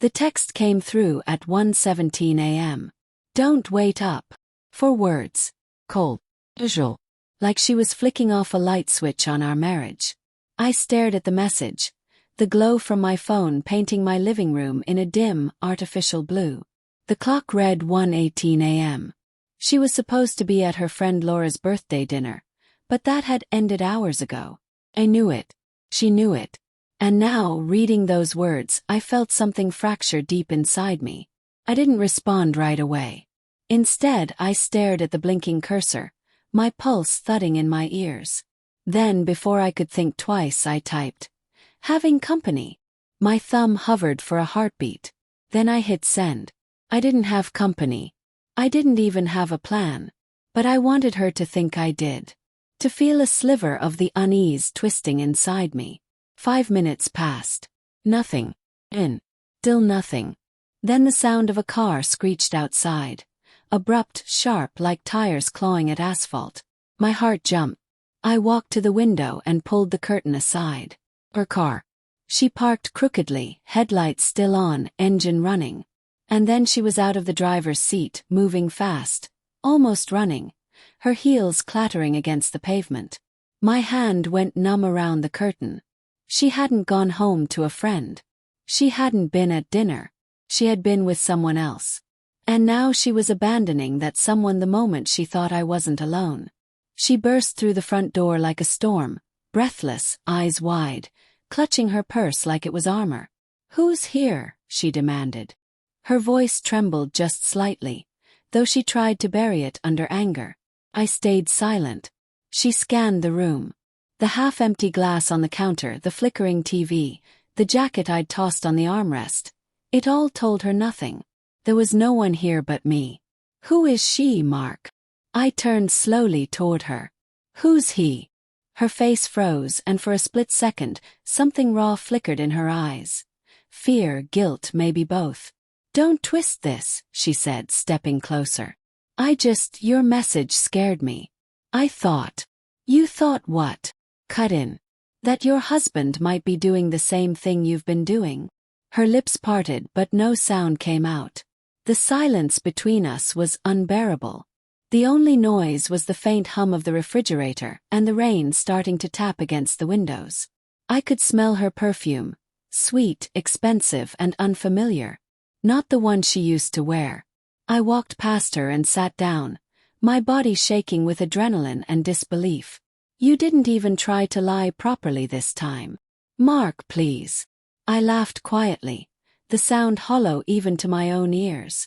The text came through at 1:17 a.m. Don't wait up. 4 words. Cold. Casual. Like she was flicking off a light switch on our marriage. I stared at the message, the glow from my phone painting my living room in a dim, artificial blue. The clock read 1:18 a.m. She was supposed to be at her friend Laura's birthday dinner, but that had ended hours ago. I knew it. She knew it. And now, reading those words, I felt something fracture deep inside me. I didn't respond right away. Instead, I stared at the blinking cursor, my pulse thudding in my ears. Then, before I could think twice, I typed, "Having company." My thumb hovered for a heartbeat. Then I hit send. I didn't have company. I didn't even have a plan. But I wanted her to think I did. To feel a sliver of the unease twisting inside me. 5 minutes passed. Nothing. Still nothing. Then the sound of a car screeched outside. Abrupt, sharp, like tires clawing at asphalt. My heart jumped. I walked to the window and pulled the curtain aside. Her car. She parked crookedly, headlights still on, engine running. And then she was out of the driver's seat, moving fast, almost running, her heels clattering against the pavement. My hand went numb around the curtain. She hadn't gone home to a friend. She hadn't been at dinner. She had been with someone else. And now she was abandoning that someone the moment she thought I wasn't alone. She burst through the front door like a storm, breathless, eyes wide, clutching her purse like it was armor. "Who's here?" she demanded. Her voice trembled just slightly, though she tried to bury it under anger. I stayed silent. She scanned the room. The half-empty glass on the counter, the flickering TV, the jacket I'd tossed on the armrest. It all told her nothing. There was no one here but me. "Who is she, Mark?" I turned slowly toward her. "Who's he?" Her face froze, and for a split second, something raw flickered in her eyes. Fear, guilt, maybe both. "Don't twist this," she said, stepping closer. Your message scared me. I thought." "You thought what?" Cut in. "That your husband might be doing the same thing you've been doing." Her lips parted, but no sound came out. The silence between us was unbearable. The only noise was the faint hum of the refrigerator and the rain starting to tap against the windows. I could smell her perfume. Sweet, expensive, and unfamiliar. Not the one she used to wear. I walked past her and sat down, my body shaking with adrenaline and disbelief. "You didn't even try to lie properly this time." "Mark, please." I laughed quietly, the sound hollow even to my own ears.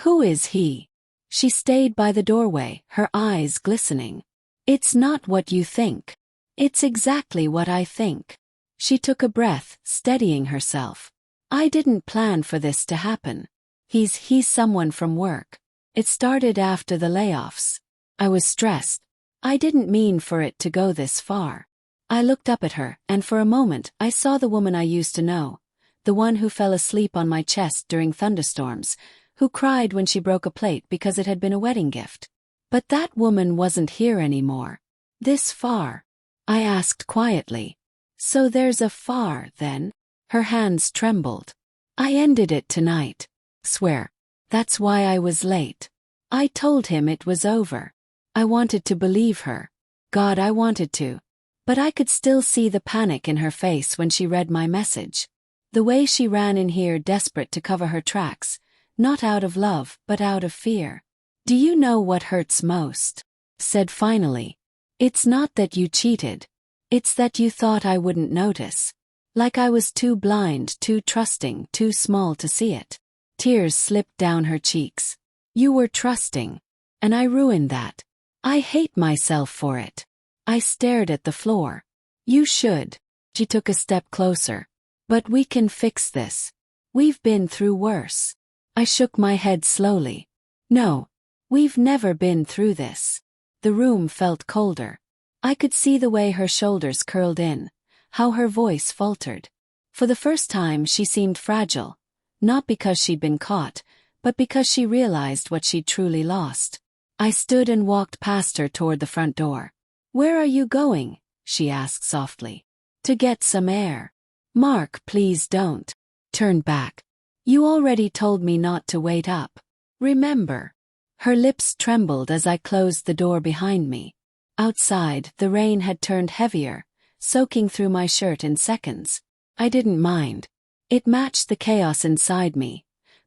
"Who is he?" She stayed by the doorway, her eyes glistening. "It's not what you think. It's exactly what I think." She took a breath, steadying herself. "I didn't plan for this to happen. He's someone from work. It started after the layoffs. I was stressed. I didn't mean for it to go this far." I looked up at her, and for a moment I saw the woman I used to know, the one who fell asleep on my chest during thunderstorms, who cried when she broke a plate because it had been a wedding gift. But that woman wasn't here anymore. "This far?" I asked quietly. "So there's a far, then?" Her hands trembled. "I ended it tonight. Swear. That's why I was late. I told him it was over." I wanted to believe her. God, I wanted to. But I could still see the panic in her face when she read my message. The way she ran in here desperate to cover her tracks, not out of love, but out of fear. "Do you know what hurts most?" said finally. "It's not that you cheated. It's that you thought I wouldn't notice. Like I was too blind, too trusting, too small to see it." Tears slipped down her cheeks. "You were trusting. And I ruined that. I hate myself for it." I stared at the floor. "You should." She took a step closer. "But we can fix this. We've been through worse." I shook my head slowly. "No. We've never been through this." The room felt colder. I could see the way her shoulders curled in, how her voice faltered. For the first time she seemed fragile, not because she'd been caught, but because she realized what she'd truly lost. I stood and walked past her toward the front door. "Where are you going?" she asked softly. "To get some air." "Mark, please don't. Turn back. You already told me not to wait up. Remember? Her lips trembled as I closed the door behind me. Outside, the rain had turned heavier, soaking through my shirt in seconds. I didn't mind. It matched the chaos inside me.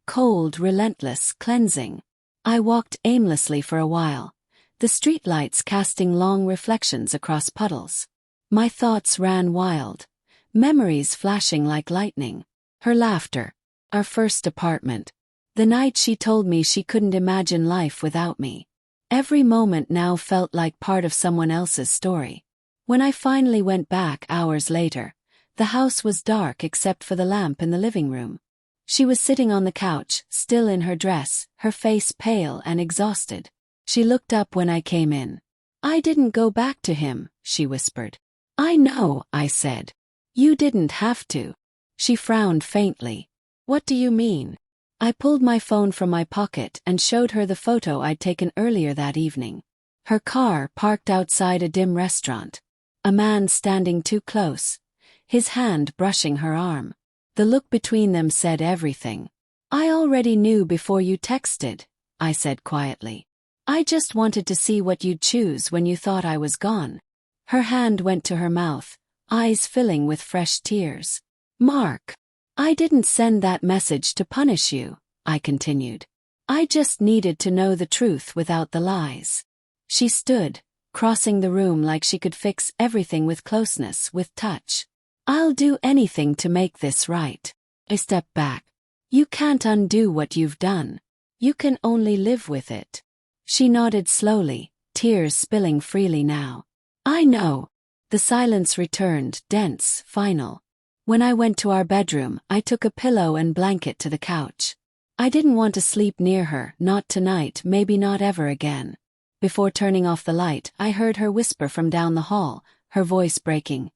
Cold, relentless, cleansing. I walked aimlessly for a while, the streetlights casting long reflections across puddles. My thoughts ran wild, memories flashing like lightning. Her laughter. Our first apartment. The night she told me she couldn't imagine life without me. Every moment now felt like part of someone else's story. When I finally went back hours later, the house was dark except for the lamp in the living room. She was sitting on the couch, still in her dress, her face pale and exhausted. She looked up when I came in. I didn't go back to him, she whispered. I know, I said. You didn't have to. She frowned faintly. What do you mean? I pulled my phone from my pocket and showed her the photo I'd taken earlier that evening. Her car parked outside a dim restaurant. A man standing too close, his hand brushing her arm. The look between them said everything. I already knew before you texted, I said quietly. I just wanted to see what you'd choose when you thought I was gone. Her hand went to her mouth, eyes filling with fresh tears. Mark. I didn't send that message to punish you, I continued. I just needed to know the truth without the lies. She stood, crossing the room like she could fix everything with closeness, with touch. I'll do anything to make this right. I stepped back. You can't undo what you've done. You can only live with it. She nodded slowly, tears spilling freely now. I know. The silence returned, dense, final. When I went to our bedroom, I took a pillow and blanket to the couch. I didn't want to sleep near her, not tonight, maybe not ever again. Before turning off the light, I heard her whisper from down the hall, her voice breaking.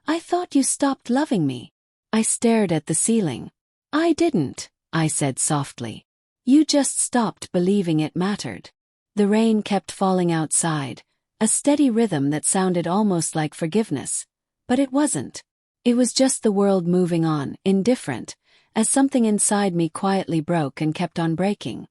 I thought you stopped loving me. I stared at the ceiling. I didn't, I said softly. You just stopped believing it mattered. The rain kept falling outside, a steady rhythm that sounded almost like forgiveness. But it wasn't. It was just the world moving on, indifferent, as something inside me quietly broke and kept on breaking.